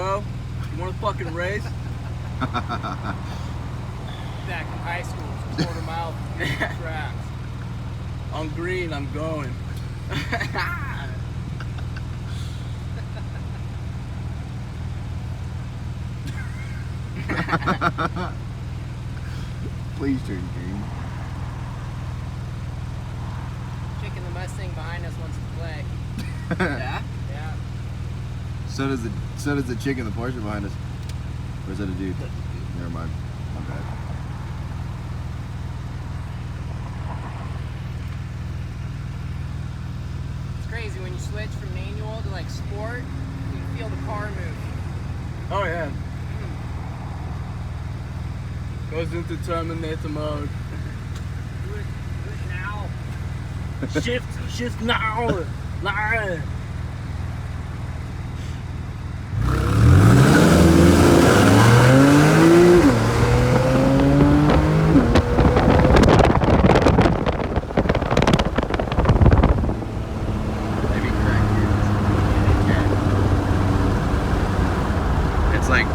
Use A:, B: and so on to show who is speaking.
A: bro? You want to fucking race?
B: Back in high school, it's a quarter mile tracks.
A: On green, I'm going.
C: Please turn green.
B: Chick in the Mustang behind us wants to play.
A: Yeah?
B: Yeah.
C: So does the chick in the Porsche behind us. Or is that a dude? Never mind. My bad.
B: It's crazy when you switch from manual to like sport, you can feel the car move.
A: Oh yeah. Goes into Terminator mode.
B: Do it now.
A: Shift now! Nah.